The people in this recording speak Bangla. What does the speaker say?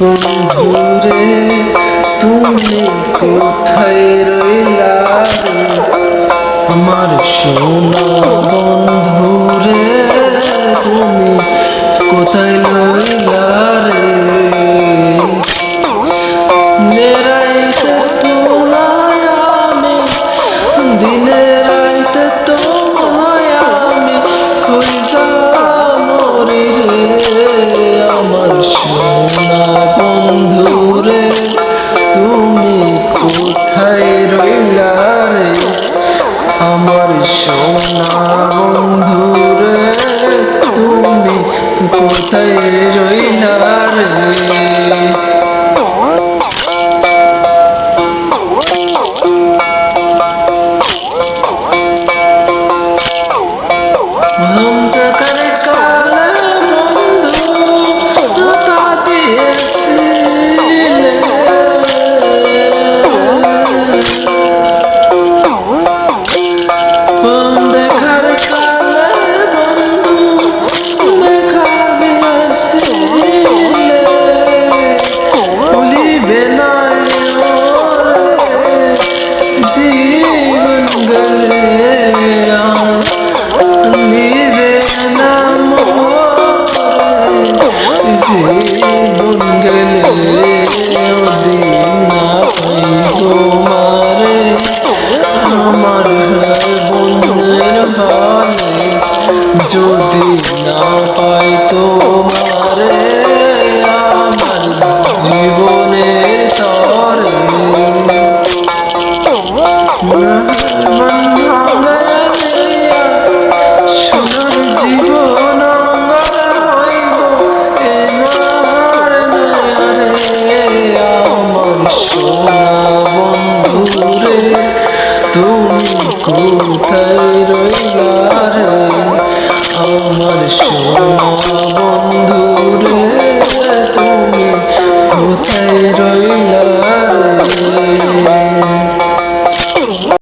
বন্ধুরে তুমি কোথায় রইলা রে আমার সোনা বন্ধুরে তুমি কোথায় রইলা রে নেরাইতে তোমায় আমি দিনে রাইতে তোমায় আমি খুঁজা মরি রে আমার সোনা বন্ধুরে তুমি কোথায় রইলা রে আমার সোনা বন্ধুরে তুমি কোথায় রইলা রে যদি না পাই তোমারে আমার জীবনের তরে সোনার জীবন আমার সোনা বন্ধুরে তুমি কোথায় রইলা রে আমার সোনা বন্ধুরে তুমি কোথায় রইলা রে